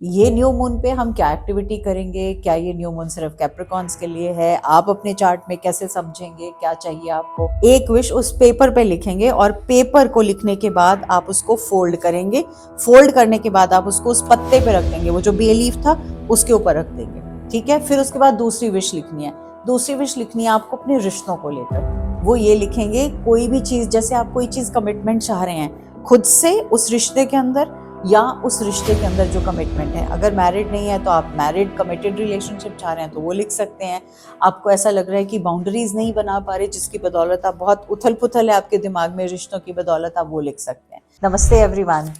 ये new moon पे हम क्या एक्टिविटी करेंगे, क्या ये न्यू मून सिर्फ कैप्रिकॉन्स के लिए है, आप अपने चार्ट में कैसे समझेंगे, क्या चाहिए आपको। एक विश उस पेपर पे लिखेंगे और पेपर को लिखने के बाद आप उसको फोल्ड करेंगे। फोल्ड करने के बाद आप उसको उस पत्ते पे रख देंगे, वो जो बे लीफ था उसके ऊपर रख देंगे। ठीक है, फिर उसके बाद दूसरी विश लिखनी है। दूसरी विश लिखनी है आपको अपने रिश्तों को लेकर। वो ये लिखेंगे, कोई भी चीज, जैसे आप कोई चीज कमिटमेंट चाह रहे हैं खुद से उस रिश्ते के अंदर या उस रिश्ते के अंदर जो कमिटमेंट है। अगर मैरिड नहीं है तो आप मैरिड कमिटेड रिलेशनशिप चाह रहे हैं तो वो लिख सकते हैं। आपको ऐसा लग रहा है कि बाउंड्रीज नहीं बना पा रहे, जिसकी बदौलत आप बहुत उथल पुथल है आपके दिमाग में रिश्तों की बदौलत, आप वो लिख सकते हैं। नमस्ते एवरीवन,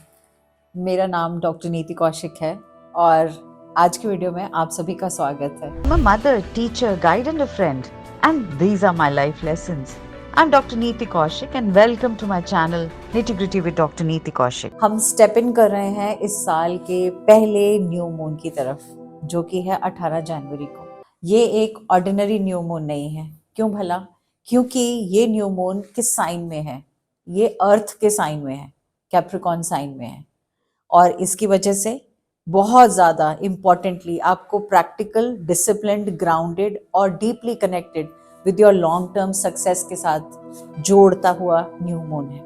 मेरा नाम डॉक्टर नीति कौशिक है और आज की वीडियो में आप सभी का स्वागत है। I'm a mother, teacher, guide and a friend, and these are my life lessons. I'm Dr. Neeti Kaushik and welcome to my channel Nitty Gritty with Dr. Neeti Kaushik. हम स्टेप इन कर रहे हैं इस साल के पहले new moon की तरफ, जो कि है 18 जनवरी को। ये एक ऑर्डिनरी न्यू मून नहीं है। क्यों भला? क्योंकि ये न्यू मून किस साइन में है? ये अर्थ के साइन में है, कैप्रिकॉन साइन में है। और इसकी वजह से बहुत ज़्यादा इम्पॉर्टेंटली आपको प्रैक्टिकल, डिसिप्लिन्ड, ग्राउंडेड और deeply connected with your long term success के साथ जोड़ता हुआ न्यू मून है।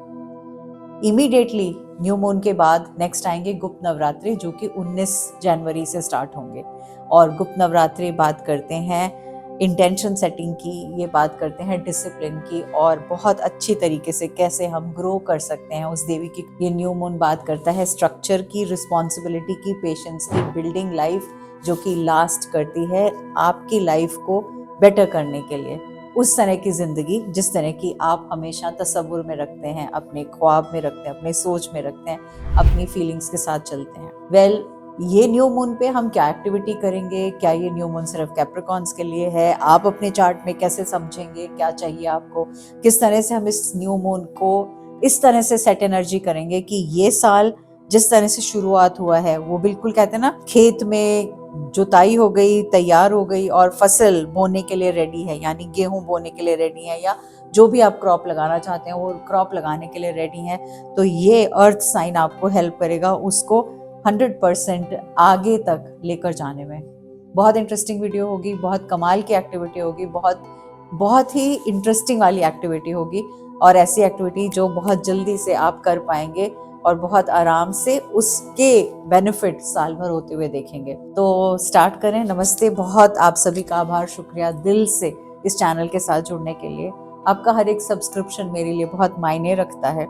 इमीडिएटली न्यू मून के बाद नेक्स्ट आएंगे गुप्त नवरात्रि, जो कि 19 जनवरी से स्टार्ट होंगे। और गुप्त नवरात्रि बात करते हैं इंटेंशन सेटिंग की, ये बात करते हैं डिसिप्लिन की, और बहुत अच्छी तरीके से कैसे हम ग्रो कर सकते हैं उस देवी की। ये न्यू मून बात करता है स्ट्रक्चर की, रिस्पॉन्सिबिलिटी की, पेशेंस की, बिल्डिंग लाइफ जो कि लास्ट करती है आपकी लाइफ को बेटर करने के लिए। उस तरह की जिंदगी जिस तरह की आप हमेशा तसव्वुर में रखते हैं, अपने ख्वाब में रखते हैं, अपने सोच में रखते हैं, अपनी फीलिंग्स के साथ चलते हैं। ये न्यू मून पे हम क्या एक्टिविटी करेंगे, क्या ये न्यू मून सिर्फ कैप्रिकॉन्स के लिए है, आप अपने चार्ट में कैसे समझेंगे, क्या चाहिए आपको, किस तरह से हम इस न्यू मून को इस तरह से सेट एनर्जी करेंगे कि ये साल जिस तरह से शुरुआत हुआ है वो बिल्कुल, कहते हैं ना, खेत में जुताई हो गई, तैयार हो गई और फसल बोने के लिए रेडी है, यानी गेहूं बोने के लिए रेडी है, या जो भी आप क्रॉप लगाना चाहते हैं वो क्रॉप लगाने के लिए रेडी है। तो ये अर्थ साइन आपको हेल्प करेगा उसको 100% आगे तक लेकर जाने में। बहुत इंटरेस्टिंग वीडियो होगी, बहुत कमाल की एक्टिविटी होगी, बहुत ही इंटरेस्टिंग वाली एक्टिविटी होगी, और ऐसी एक्टिविटी जो बहुत जल्दी से आप कर पाएंगे और बहुत आराम से उसके बेनिफिट साल भर होते हुए देखेंगे। तो स्टार्ट करें। नमस्ते, बहुत आप सभी का आभार, शुक्रिया दिल से इस चैनल के साथ जुड़ने के लिए। आपका हर एक सब्सक्रिप्शन मेरे लिए बहुत मायने रखता है।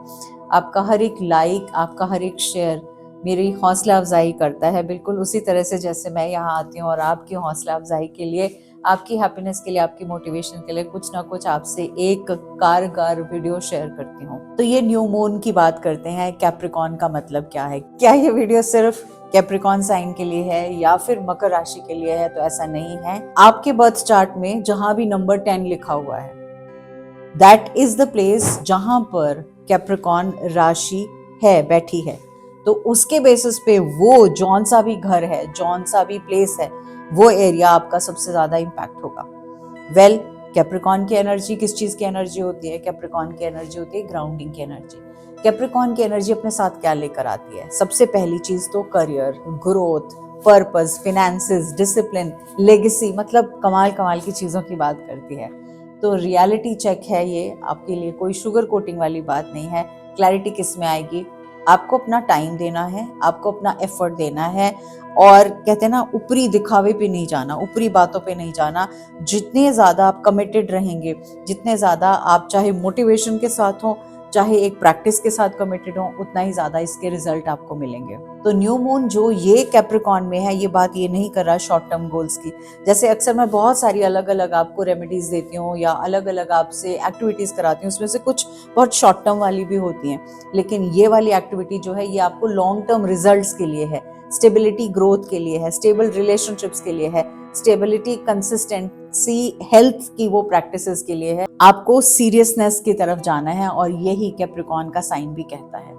आपका हर एक लाइक, आपका हर एक शेयर मेरी हौसला अफजाई करता है, बिल्कुल उसी तरह से जैसे मैं यहाँ आती हूँ और आपकी हौसला अफजाई के लिए, आपकी हैप्पीनेस के लिए, आपकी मोटिवेशन के लिए कुछ ना कुछ आपसे एक कारगर वीडियो शेयर करती हूँ। तो ये न्यू मून की बात करते हैं, कैप्रिकॉन का मतलब क्या है। क्या ये वीडियो सिर्फ कैप्रिकॉन साइन के लिए है या फिर मकर राशि के लिए है? तो ऐसा नहीं है। आपके बर्थ चार्ट में जहां भी नंबर 10 लिखा हुआ है, दैट इज द प्लेस जहां पर कैप्रिकॉन राशि है, बैठी है। तो उसके बेसिस पे वो जौन सा भी घर है, जौन सा भी प्लेस है, वो एरिया आपका सबसे ज्यादा इम्पैक्ट होगा। कैप्रिकॉन की एनर्जी किस चीज की एनर्जी होती है? कैप्रिकॉन की एनर्जी होती है ग्राउंडिंग की एनर्जी। कैप्रिकॉन की एनर्जी अपने साथ क्या लेकर आती है? सबसे पहली चीज तो career, growth, purpose, finances, discipline, legacy, मतलब कमाल कमाल की चीजों की बात करती है। तो रियलिटी चेक है ये आपके लिए, कोई शुगर कोटिंग वाली बात नहीं है। क्लैरिटी किस में आएगी? आपको अपना टाइम देना है, आपको अपना एफर्ट देना है, और कहते हैं ना, ऊपरी दिखावे पे नहीं जाना, ऊपरी बातों पे नहीं जाना। जितने ज्यादा आप कमिटेड रहेंगे, जितने ज्यादा आप चाहे मोटिवेशन के साथ हो, चाहे एक प्रैक्टिस के साथ कमिटेड हो, उतना ही ज्यादा इसके रिजल्ट आपको मिलेंगे। तो न्यू मून जो ये कैप्रिकॉन में है, ये बात ये नहीं कर रहा शॉर्ट टर्म गोल्स की। जैसे अक्सर मैं बहुत सारी अलग अलग आपको रेमेडीज देती हूँ या अलग अलग आपसे एक्टिविटीज कराती हूँ, उसमें से कुछ बहुत शॉर्ट टर्म वाली भी होती हैं, लेकिन ये वाली एक्टिविटी जो है ये आपको लॉन्ग टर्म रिजल्ट्स के लिए है, स्टेबिलिटी ग्रोथ के लिए है, स्टेबल रिलेशनशिप्स के लिए है, स्टेबिलिटी, कंसिस्टेंसी, हेल्थ की वो प्रैक्टिसेस के लिए है। आपको सीरियसनेस की तरफ जाना है, और यही कैप्रिकॉन का साइन भी कहता है।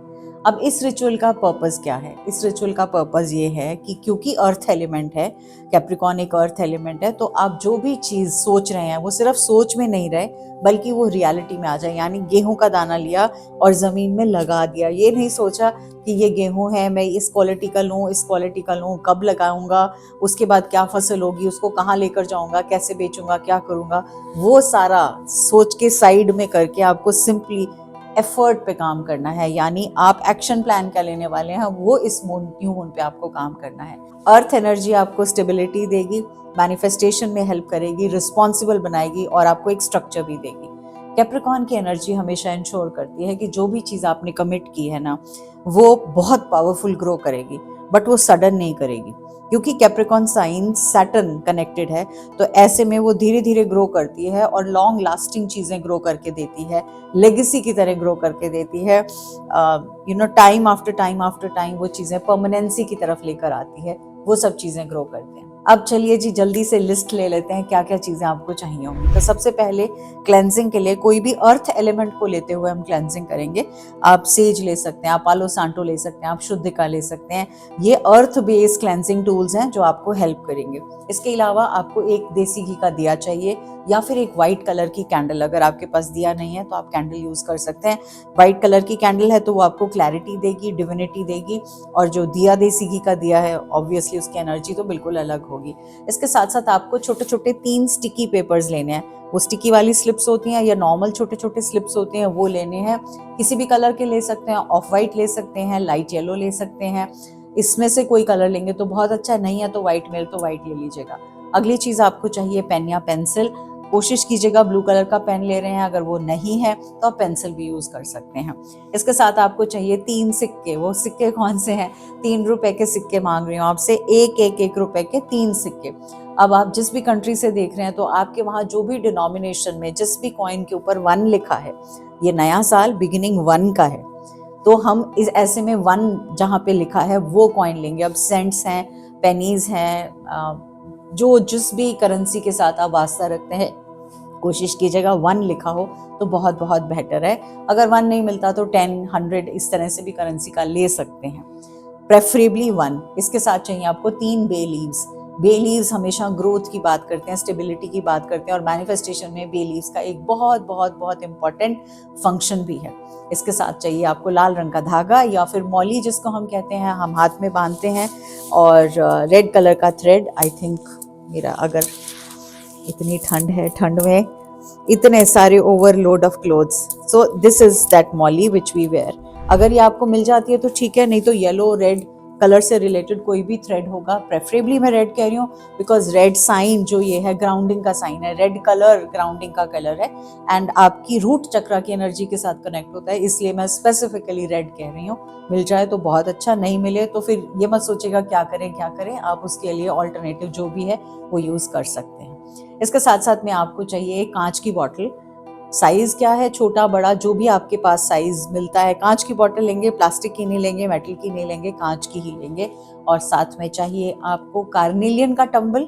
अब इस रिचुअल का पर्पस क्या है? इस रिचुअल का पर्पस ये है कि क्योंकि अर्थ एलिमेंट है, कैप्रिकॉर्न एक अर्थ एलिमेंट है, तो आप जो भी चीज़ सोच रहे हैं वो सिर्फ सोच में नहीं रहे, बल्कि वो रियलिटी में आ जाए। यानी गेहूं का दाना लिया और ज़मीन में लगा दिया, ये नहीं सोचा कि ये गेहूं है, मैं इस क्वालिटी का लूँ, इस क्वालिटी का लूँ, कब लगाऊंगा, उसके बाद क्या फसल होगी, उसको कहाँ लेकर जाऊंगा, कैसे बेचूंगा, क्या करूंगा, वो सारा सोच के साइड में करके आपको सिंपली एफर्ट पे काम करना है। यानी आप एक्शन प्लान क्या लेने वाले हैं, वो इस न्यू मून पे आपको काम करना है। अर्थ एनर्जी आपको स्टेबिलिटी देगी, मैनिफेस्टेशन में हेल्प करेगी, रिस्पॉन्सिबल बनाएगी और आपको एक स्ट्रक्चर भी देगी। कैप्रिकॉर्न की एनर्जी हमेशा इंश्योर करती है कि जो भी चीज़ आपने कमिट की है ना, वो बहुत पावरफुल ग्रो करेगी, बट वो सडन नहीं करेगी, क्योंकि कैप्रिकॉर्न साइन सैटर्न कनेक्टेड है। तो ऐसे में वो धीरे धीरे ग्रो करती है और लॉन्ग लास्टिंग चीज़ें ग्रो करके देती है, लेगेसी की तरह ग्रो करके देती है। टाइम आफ्टर टाइम वो चीज़ें परमानेंसी की तरफ लेकर आती है, वो सब चीज़ें ग्रो करते हैं। अब चलिए जी, जल्दी से लिस्ट ले लेते हैं क्या क्या चीज़ें आपको चाहिए होंगी। तो सबसे पहले क्लेंजिंग के लिए कोई भी अर्थ एलिमेंट को लेते हुए हम क्लेंजिंग करेंगे। आप सेज ले सकते हैं, आप पालो सांटो ले सकते हैं, आप शुद्धिका ले सकते हैं। ये अर्थ बेस्ड क्लेंजिंग टूल्स हैं जो आपको हेल्प करेंगे। इसके अलावा आपको एक देसी घी का दिया चाहिए या फिर एक वाइट कलर की कैंडल। अगर आपके पास दिया नहीं है तो आप कैंडल यूज कर सकते हैं। वाइट कलर की कैंडल है तो वो आपको क्लैरिटी देगी, डिविनिटी देगी, और जो दिया देसी घी का दिया है ऑब्वियसली उसकी एनर्जी तो बिल्कुल अलग होगी। इसके साथ साथ आपको छोटे छोटे 3 स्टिकी पेपर्स लेने हैं। वो स्टिकी वाली स्लिप्स होती हैं या नॉर्मल छोटे छोटे स्लिप्स होते हैं, वो लेने हैं। किसी भी कलर के ले सकते हैं, ऑफ वाइट ले सकते हैं, लाइट येलो ले सकते हैं। इसमें से कोई कलर लेंगे तो बहुत अच्छा, नहीं है तो वाइट में तो वाइट ले लीजिएगा। अगली चीज आपको चाहिए पेन या पेंसिल। कोशिश कीजिएगा ब्लू कलर का पेन ले रहे हैं, अगर वो नहीं है तो आप पेंसिल भी यूज कर सकते हैं। इसके साथ आपको चाहिए 3 सिक्के। वो सिक्के कौन से हैं? 3 रुपए के सिक्के मांग रही हूँ आपसे, एक रुपए के 3 सिक्के। अब आप जिस भी कंट्री से देख रहे हैं तो आपके वहां जो भी डिनोमिनेशन में जिस भी कॉइन के ऊपर 1 लिखा है, ये नया साल बिगिनिंग 1 का है, तो हम इस ऐसे में 1 जहाँ पे लिखा है वो कॉइन लेंगे। अब सेंट्स हैं, पेनीज हैं, जो जिस भी करेंसी के साथ आप वास्ता रखते हैं, कोशिश कीजिएगा 1 लिखा हो तो बहुत बहुत बेहतर है। अगर 1 नहीं मिलता तो 10, 100 इस तरह से भी करेंसी का ले सकते हैं, प्रेफरेबली 1। इसके साथ चाहिए आपको 3 बे लीव्स। बे लीव्स हमेशा ग्रोथ की बात करते हैं, स्टेबिलिटी की बात करते हैं, और मैनिफेस्टेशन में बे लीव्स का एक बहुत बहुत बहुत इंपॉर्टेंट फंक्शन भी है। इसके साथ चाहिए आपको लाल रंग का धागा या फिर मौली जिसको हम कहते हैं, हम हाथ में बांधते हैं, और रेड कलर का थ्रेड। आई थिंक मेरा, अगर इतनी ठंड है, ठंड में इतने सारे overload of clothes, so this is that mauli which we wear. अगर ये आपको मिल जाती है तो ठीक है, नहीं तो येलो रेड कलर से रिलेटेड कोई भी थ्रेड होगा। प्रेफरेबली मैं रेड कह रही हूँ बिकॉज रेड साइन जो ये है ग्राउंडिंग का साइन है, रेड कलर ग्राउंडिंग का कलर है, एंड आपकी रूट चक्र की एनर्जी के साथ कनेक्ट होता है, इसलिए मैं स्पेसिफिकली रेड कह रही हूँ। मिल जाए तो बहुत अच्छा, नहीं मिले तो फिर ये मत सोचेगा क्या करें, आप उसके लिए ऑल्टरनेटिव जो भी है वो यूज कर सकते हैं। इसके साथ साथ में आपको चाहिए एक कांच की बॉटल। साइज क्या है, छोटा बड़ा जो भी आपके पास साइज मिलता है, कांच की बॉटल लेंगे, प्लास्टिक की नहीं लेंगे, मेटल की नहीं लेंगे, कांच की ही लेंगे। और साथ में चाहिए आपको कार्नेलियन का टंबल,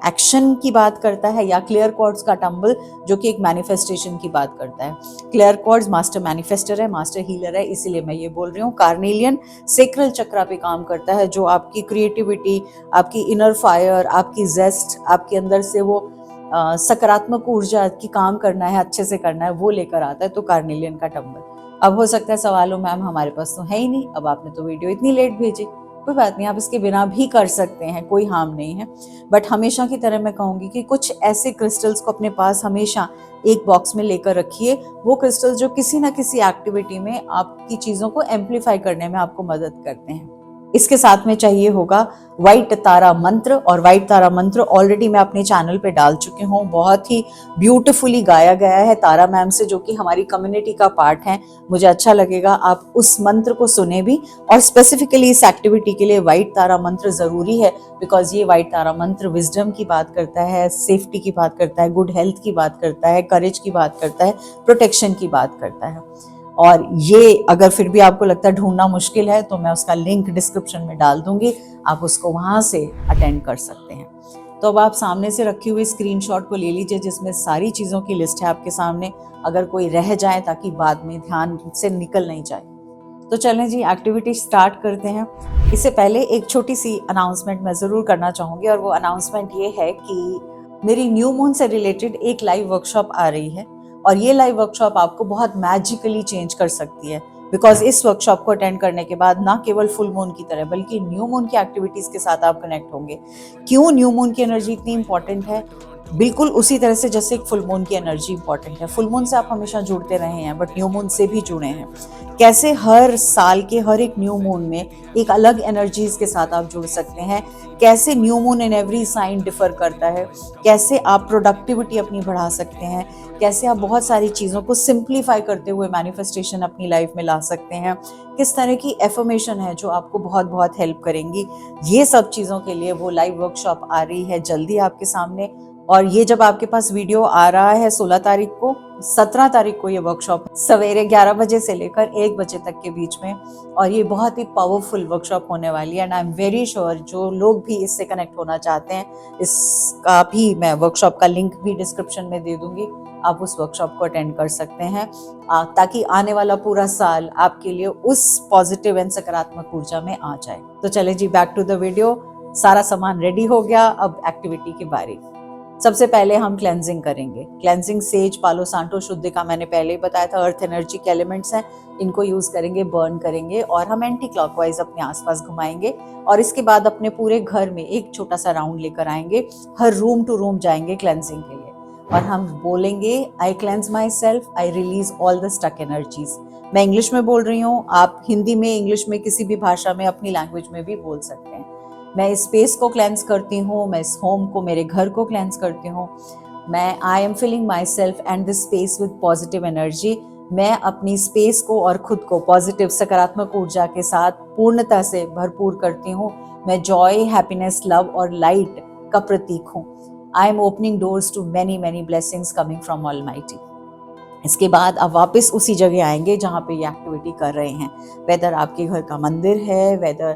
एक्शन की बात करता है, या क्लियर क्वार्ट्ज का टंबल जो कि एक मैनिफेस्टेशन की बात करता है। क्लियर क्वार्ट्ज मास्टर मैनिफेस्टर है, मास्टर हीलर है, इसीलिए मैं ये बोल रही हूँ। कार्नेलियन सेक्रल चक्रा पे काम करता है, जो आपकी क्रिएटिविटी, आपकी इनर फायर, आपकी जेस्ट, आपके अंदर से वो सकारात्मक ऊर्जा की काम करना है, अच्छे से करना है, वो लेकर आता है। तो कार्नेलियन का टंबल। अब हो सकता है सवाल हो, मैम हमारे पास तो है ही नहीं, अब आपने तो वीडियो इतनी लेट भेजी। कोई बात नहीं, आप इसके बिना भी कर सकते हैं, कोई हार्म नहीं है। बट हमेशा की तरह मैं कहूँगी कि कुछ ऐसे क्रिस्टल्स को अपने पास हमेशा एक बॉक्स में लेकर रखिए। वो क्रिस्टल्स जो किसी ना किसी एक्टिविटी में आपकी चीज़ों को एम्पलीफाई करने में आपको मदद करते हैं। इसके साथ में चाहिए होगा व्हाइट तारा मंत्र, और व्हाइट तारा मंत्र ऑलरेडी मैं अपने चैनल पे डाल चुकी हूँ, बहुत ही ब्यूटीफुली गाया गया है तारा मैम से, जो कि हमारी कम्युनिटी का पार्ट है। मुझे अच्छा लगेगा आप उस मंत्र को सुने भी, और स्पेसिफिकली इस एक्टिविटी के लिए व्हाइट तारा मंत्र जरूरी है, बिकॉज ये व्हाइट तारा मंत्र विजडम की बात करता है, सेफ्टी की बात करता है, गुड हेल्थ की बात करता है, करेज की बात करता है, प्रोटेक्शन की बात करता है। और ये अगर फिर भी आपको लगता है ढूंढना मुश्किल है तो मैं उसका लिंक डिस्क्रिप्शन में डाल दूंगी, आप उसको वहां से अटेंड कर सकते हैं। तो अब आप सामने से रखी हुई स्क्रीनशॉट को ले लीजिए, जिसमें सारी चीज़ों की लिस्ट है आपके सामने। अगर कोई रह जाए ताकि बाद में ध्यान से निकल नहीं जाए। तो चलें जी एक्टिविटी स्टार्ट करते हैं। इससे पहले एक छोटी सी अनाउंसमेंट मैं ज़रूर करना चाहूँगी, और वो अनाउंसमेंट ये है कि मेरी न्यू मून से रिलेटेड एक लाइव वर्कशॉप आ रही है, और ये लाइव वर्कशॉप आपको बहुत मैजिकली चेंज कर सकती है। बिकॉज इस वर्कशॉप को अटेंड करने के बाद ना केवल फुल मून की तरह बल्कि न्यू मून की एक्टिविटीज़ के साथ आप कनेक्ट होंगे। क्यों न्यू मून की एनर्जी इतनी इंपॉर्टेंट है? बिल्कुल उसी तरह से जैसे एक फुल मून की एनर्जी इंपॉर्टेंट है। फुल मून से आप हमेशा जुड़ते रहे हैं, बट न्यू मून से भी जुड़े हैं। कैसे हर साल के हर एक न्यू मून में एक अलग एनर्जीज के साथ आप जुड़ सकते हैं, कैसे new moon in every sign differ करता है, कैसे आप प्रोडक्टिविटी अपनी बढ़ा सकते हैं, कैसे आप बहुत सारी चीज़ों को सिंप्लीफाई करते हुए मैनिफेस्टेशन अपनी लाइफ में ला सकते हैं, किस तरह की एफर्मेशन है जो आपको बहुत बहुत हेल्प करेंगी। ये सब चीज़ों के लिए वो लाइव वर्कशॉप आ रही है जल्दी आपके सामने। और ये जब आपके पास वीडियो आ रहा है 16 तारीख को, 17 तारीख को ये वर्कशॉप सवेरे 11 बजे से लेकर 1 बजे तक के बीच में, और ये बहुत ही पावरफुल वर्कशॉप होने वाली है। And I am very sure जो लोग भी इससे कनेक्ट होना चाहते हैं, इसका भी मैं वर्कशॉप का लिंक भी डिस्क्रिप्शन में दे दूंगी, आप उस वर्कशॉप को अटेंड कर सकते हैं, ताकि आने वाला पूरा साल आपके लिए उस पॉजिटिव एंड सकारात्मक ऊर्जा में आ जाए। तो चले जी बैक टू द वीडियो। सारा सामान रेडी हो गया, अब एक्टिविटी की बारी। सबसे पहले हम क्लेंजिंग करेंगे। क्लेंजिंग सेज, पालो सांटो, शुद्धि का मैंने पहले ही बताया था, अर्थ एनर्जी के एलिमेंट्स हैं, इनको यूज करेंगे, बर्न करेंगे, और हम एंटी क्लॉकवाइज अपने आसपास घुमाएंगे। और इसके बाद अपने पूरे घर में एक छोटा सा राउंड लेकर आएंगे, हर रूम टू रूम जाएंगे क्लेंजिंग के लिए, और हम बोलेंगे I cleanse my I release all the stuck energies. मैं इंग्लिश में बोल रही हूँ, आप हिंदी में, इंग्लिश में, किसी भी भाषा में, अपनी लैंग्वेज में भी बोल सकते हैं। मैं इस स्पेस को क्लेंस करती हूँ, मैं इस होम को, मेरे घर को क्लेंस करती हूँ। मैं I am filling myself and this space with positive energy. मैं अपनी स्पेस को और खुद को पॉजिटिव सकारात्मक ऊर्जा के साथ पूर्णता से भरपूर करती हूँ। मैं जॉय, हैप्पीनेस, लव और लाइट का प्रतीक हूँ। I am opening doors to many many blessings coming from almighty. इसके बाद आप वापस उसी जगह आएंगे जहाँ पे ये एक्टिविटी कर रहे हैं, वेदर आपके घर का मंदिर है, वेदर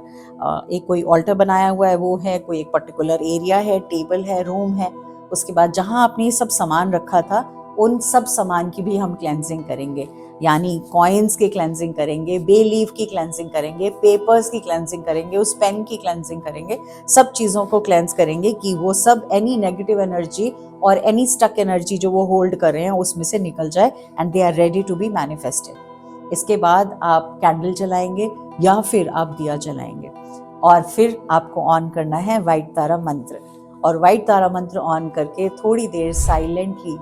एक कोई ऑल्टर बनाया हुआ है वो है, कोई एक पर्टिकुलर एरिया है, टेबल है, रूम है। उसके बाद जहाँ आपने ये सब सामान रखा था, उन सब सामान की भी हम क्लेंजिंग करेंगे, यानी कॉइन्स की क्लेंजिंग करेंगे, बे लीफ की क्लेंजिंग करेंगे, पेपर्स की क्लेंजिंग करेंगे, उस पेन की क्लेंजिंग करेंगे, सब चीज़ों को क्लेंस करेंगे कि वो सब एनी नेगेटिव एनर्जी और एनी स्टक एनर्जी जो वो होल्ड कर रहे हैं उसमें से निकल जाए, and they are ready to be manifested. इसके बाद आप कैंडल जलाएंगे या फिर आप दिया जलाएंगे, और फिर आपको ऑन करना है व्हाइट तारा मंत्र। और व्हाइट तारा मंत्र ऑन करके थोड़ी देर साइलेंटली,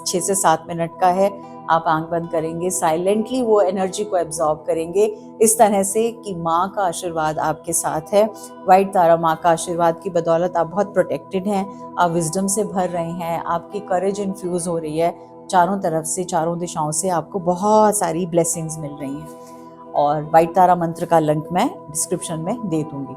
6 से 7 मिनट का है, आप आंख बंद करेंगे, साइलेंटली वो एनर्जी को एब्जॉर्ब करेंगे, इस तरह से कि माँ का आशीर्वाद आपके साथ है। व्हाइट तारा माँ का आशीर्वाद की बदौलत आप बहुत प्रोटेक्टेड हैं, आप विजडम से भर रहे हैं, आपकी करेज इन्फ्यूज हो रही है, चारों तरफ से, चारों दिशाओं से आपको बहुत सारी ब्लेसिंग्स मिल रही हैं। और व्हाइट तारा मंत्र का लिंक मैं डिस्क्रिप्शन में दे दूंगी।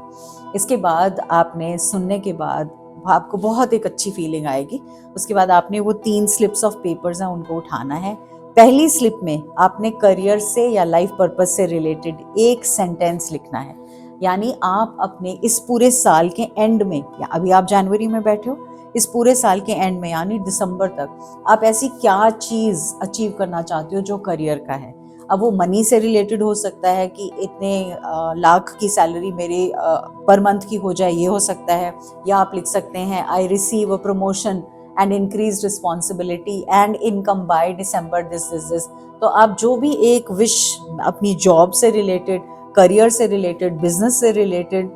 इसके बाद आपने सुनने के बाद आपको बहुत एक अच्छी फीलिंग आएगी। उसके बाद आपने वो 3 स्लिप्स ऑफ पेपर्स हैं, उनको उठाना है। पहली स्लिप में आपने करियर से या लाइफ पर्पस से रिलेटेड एक सेंटेंस लिखना है, यानी आप अपने इस पूरे साल के एंड में, या अभी आप जनवरी में बैठे हो, इस पूरे साल के एंड में यानी दिसंबर तक आप ऐसी क्या चीज़ अचीव करना चाहते हो जो करियर का है। अब वो मनी से रिलेटेड हो सकता है कि इतने लाख की सैलरी मेरे पर मंथ की हो जाए, ये हो सकता है, या आप लिख सकते हैं I receive a promotion and increase responsibility and income by December this. तो आप जो भी एक विश अपनी जॉब से रिलेटेड, करियर से रिलेटेड, बिजनेस से रिलेटेड,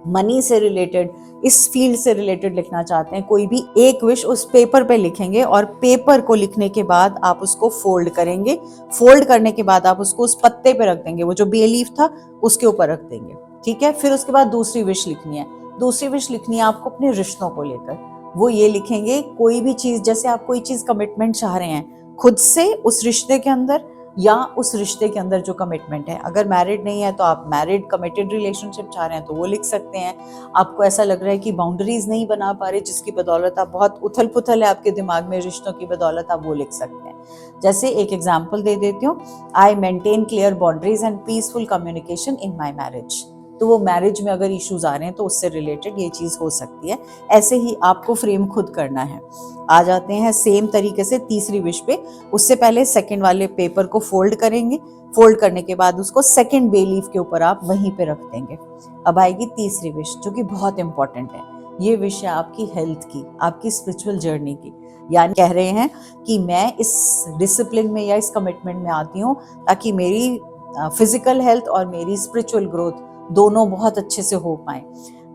मनी से रिलेटेड, इस फील्ड से रिलेटेड लिखना चाहते हैं, कोई भी एक विश उस पेपर पे लिखेंगे, और पेपर को लिखने के बाद आप उसको फोल्ड करेंगे। फोल्ड करने के बाद आप उसको उस पत्ते पे रख देंगे, वो जो बे लीफ था उसके ऊपर रख देंगे, ठीक है। फिर उसके बाद दूसरी विश लिखनी है। दूसरी विश लिखनी है आपको अपने रिश्तों को लेकर। वो ये लिखेंगे, कोई भी चीज़, जैसे आप कोई चीज़ कमिटमेंट चाह रहे हैं खुद से उस रिश्ते के अंदर, या उस रिश्ते के अंदर जो कमिटमेंट है, अगर मैरिड नहीं है तो आप मैरिड कमिटेड रिलेशनशिप चाह रहे हैं तो वो लिख सकते हैं। आपको ऐसा लग रहा है कि बाउंड्रीज नहीं बना पा रहे, जिसकी बदौलत आप बहुत उथल पुथल है आपके दिमाग में रिश्तों की बदौलत, आप वो लिख सकते हैं। जैसे एक एग्जाम्पल दे देती हूँ, I maintain clear boundaries and peaceful communication in my marriage. तो वो मैरिज में अगर इश्यूज आ रहे हैं तो उससे रिलेटेड ये चीज़ हो सकती है। ऐसे ही आपको फ्रेम खुद करना है। आ जाते हैं सेम तरीके से तीसरी विश पे। उससे पहले सेकंड वाले पेपर को फोल्ड करेंगे, फोल्ड करने के बाद उसको सेकंड बे लीफ के ऊपर आप वहीं पे रख देंगे। अब आएगी तीसरी विश जो कि बहुत इंपॉर्टेंट है। ये विश है आपकी हेल्थ की, आपकी स्पिरिचुअल जर्नी की। यानी कह रहे हैं कि मैं इस डिसिप्लिन में या इस कमिटमेंट में आती हूँ ताकि मेरी फिजिकल हेल्थ और मेरी स्पिरिचुअल ग्रोथ दोनों बहुत अच्छे से हो पाए।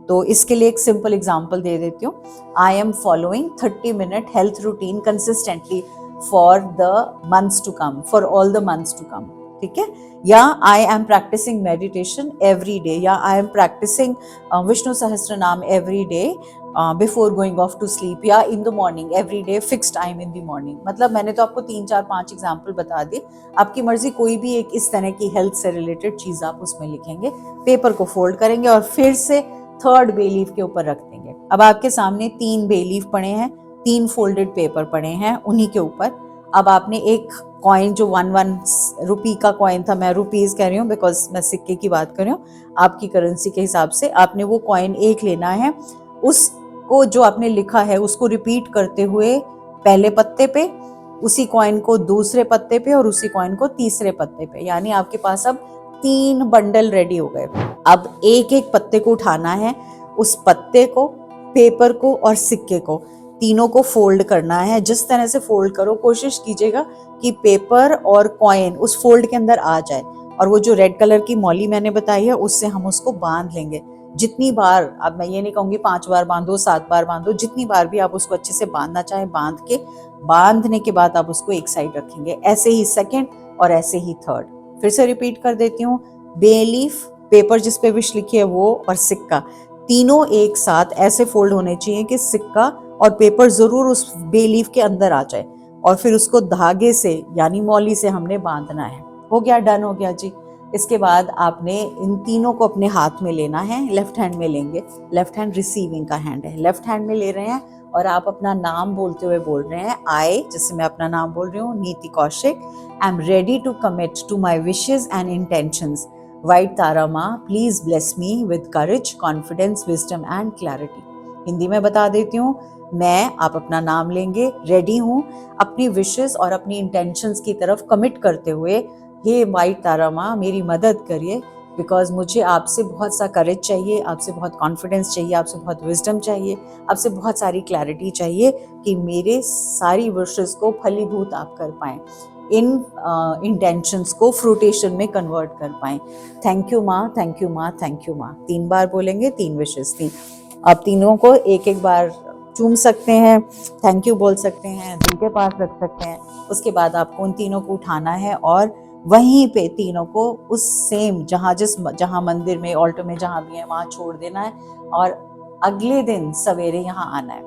तो इसके लिए एक सिंपल एग्जांपल दे देती हूँ। I am following 30 minute health routine consistently for the months to come, for all the months to come. ठीक है, या I am practicing meditation every day, या I am practicing Vishnu Sahasranama every day before going off to sleep, या in the morning every day fix time in the morning. मतलब मैंने तो आपको 3 4 5 example बता दी, आपकी मर्जी कोई भी एक इस तरह की हेल्थ से रिलेटेड चीज आप उसमें लिखेंगे, पेपर को फोल्ड करेंगे और फिर से थर्ड बे लीफ के ऊपर रख देंगे। अब आपके सामने 3 बे लीफ पड़े हैं, 3 फोल्डेड पेपर पड़े हैं उन्हीं के ऊपर। अब आपने एक कॉइन जो 1 रुपी का कॉइन था, मैं रुपीज कह रही हूँ बिकॉज मैं सिक्के की बात कर रही हूँ, आपकी करेंसी के हिसाब से आपने वो कॉइन एक लेना है। उसको जो आपने लिखा है उसको रिपीट करते हुए पहले पत्ते पे, उसी कॉइन को दूसरे पत्ते पे और उसी कॉइन को तीसरे पत्ते पे, यानी आपके पास अब 3 बंडल रेडी हो गए। अब एक एक पत्ते को उठाना है, उस पत्ते को, पेपर को और सिक्के को, तीनों को फोल्ड करना है। जिस तरह से फोल्ड करो कोशिश कीजिएगा कि पेपर और कॉइन उस फोल्ड के अंदर आ जाए, और वो जो रेड कलर की मौली मैंने बताई है उससे हम उसको बांध लेंगे। जितनी बार, अब मैं ये नहीं कहूंगी 5 बार बांधो 7 बार बांधो, जितनी बार भी आप उसको अच्छे से बांधना चाहें बांध के, बांधने के बाद आप उसको एक साइड रखेंगे। ऐसे ही सेकेंड और ऐसे ही थर्ड। फिर से रिपीट कर देती हूँ, बे लीफ, पेपर जिस पे विश लिखी है वो, और सिक्का, तीनों एक साथ ऐसे फोल्ड होने चाहिए कि सिक्का और पेपर जरूर उस बे लीफ के अंदर आ जाए, और फिर उसको धागे से यानी मौली से हमने बांधना है। हो गया, डन हो गया जी। इसके बाद आपने इन तीनों को अपने हाथ में लेना है, लेफ्ट हैंड में लेंगे, लेफ्ट हैंड रिसीविंग का हैंड है, लेफ्ट हैंड में ले रहे हैं और आप अपना नाम बोलते हुए बोल रहे हैं, आई, जैसे मैं अपना नाम बोल रही हूँ Niti Kaushik, I am ready to commit to my wishes and intentions. White Tara Maa please bless me with courage, confidence, wisdom and clarity. Hindi में बता देती हूँ, मैं, आप अपना नाम लेंगे, रेडी हूँ अपनी विशेस और अपनी इंटेंशंस की तरफ कमिट करते हुए, हे वाइट तारा माँ मेरी मदद करिए, बिकॉज मुझे आपसे बहुत सा करेज चाहिए, आपसे बहुत कॉन्फिडेंस चाहिए, आपसे बहुत विजडम चाहिए, आपसे बहुत सारी क्लैरिटी चाहिए कि मेरे सारी विशेस को फलीभूत आप कर पाएं, इन इंटेंशंस को फ्रूटेशन में कन्वर्ट कर पाएं। थैंक यू माँ, थैंक यू माँ, थैंक यू माँ। 3 बार बोलेंगे, 3 विशेस थी। आप तीनों को एक एक बार चूम सकते हैं, थैंक यू बोल सकते हैं, दिल के पास रख सकते हैं। उसके बाद आपको उन तीनों को उठाना है और वहीं पे तीनों को उस सेम जहाँ मंदिर में, ऑल्टर में, जहाँ भी है वहाँ छोड़ देना है, और अगले दिन सवेरे यहाँ आना है।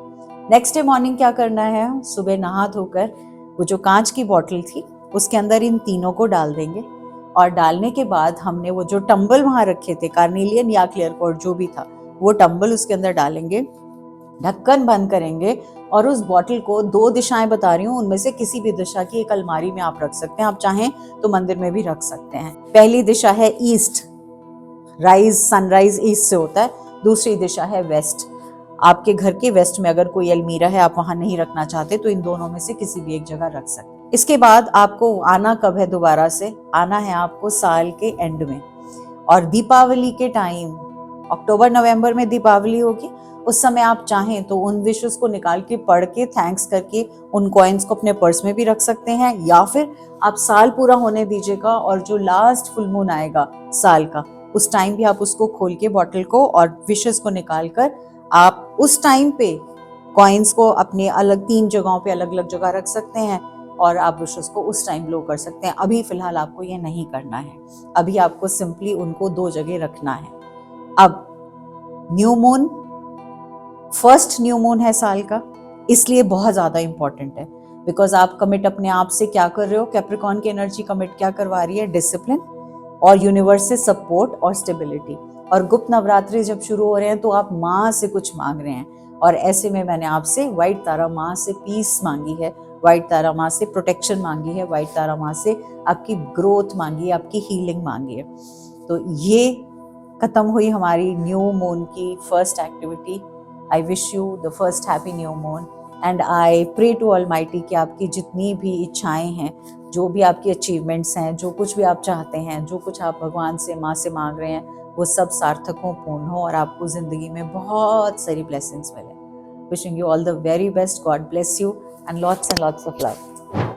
नेक्स्ट डे मॉर्निंग क्या करना है, सुबह नहा धोकर वो जो कांच की बॉटल थी उसके अंदर इन तीनों को डाल देंगे, और डालने के बाद हमने वो जो टंबल वहाँ रखे थे, कार्नेलियन या क्लियर कोट जो भी था, वो टंबल उसके अंदर डालेंगे, ढक्कन बंद करेंगे, और उस बॉटल को 2 दिशाएं बता रही हूँ, उनमें से किसी भी दिशा की एक अलमारी में आप रख सकते हैं, आप चाहें तो मंदिर में भी रख सकते हैं। पहली दिशा है ईस्ट, राइज, सनराइज ईस्ट से होता है। दूसरी दिशा है वेस्ट, आपके घर के वेस्ट में अगर कोई अलमीरा है, आप वहां नहीं रखना चाहते तो इन दोनों में से किसी भी एक जगह रख सकते हैं। इसके बाद आपको आना कब है, दोबारा से आना है आपको साल के एंड में, और दीपावली के टाइम, अक्टूबर नवंबर में दीपावली होगी, उस समय आप चाहें तो उन विशेस को निकाल के पढ़ के थैंक्स करके उन कॉइन्स को अपने पर्स में भी रख सकते हैं, या फिर आप साल पूरा होने दीजिएगा और जो लास्ट फुल मून आएगा साल का, उस टाइम भी आप उसको खोल के बॉटल को और विशेस को निकाल कर आप उस टाइम पे कॉइन्स को अपने अलग 3 जगहों पे अलग अलग जगह रख सकते हैं, और आप विशेस को उस टाइम ब्लो कर सकते हैं। अभी फिलहाल आपको ये नहीं करना है, अभी आपको सिंपली उनको 2 जगह रखना है। अब new moon, first new moon है साल का, इसलिए बहुत ज्यादा इंपॉर्टेंट है, बिकॉज आप कमिट अपने आप से क्या कर रहे हो, कैप्रिकॉर्न की एनर्जी कमिट क्या करवा रही है, डिसिप्लिन और यूनिवर्स से सपोर्ट और स्टेबिलिटी। और गुप्त नवरात्रि जब शुरू हो रहे हैं तो आप माँ से कुछ मांग रहे हैं, और ऐसे में मैंने आपसे व्हाइट तारा माँ से पीस मांगी है, व्हाइट तारा माँ से प्रोटेक्शन मांगी है, व्हाइट तारा माँ से आपकी ग्रोथ मांगी है, आपकी हीलिंग मांगी है। तो ये ख़त्म हुई हमारी न्यू मून की first activity. I wish you the first happy new moon and I pray to almighty कि आपकी जितनी भी इच्छाएं हैं, जो भी आपकी अचीवमेंट्स हैं, जो कुछ भी आप चाहते हैं, जो कुछ आप भगवान से, माँ से मांग रहे हैं, वो सब सार्थक हो, पूर्ण हो और आपको ज़िंदगी में बहुत सारी ब्लेसिंग्स मिले। Wishing you all the very best. God bless you and lots of love.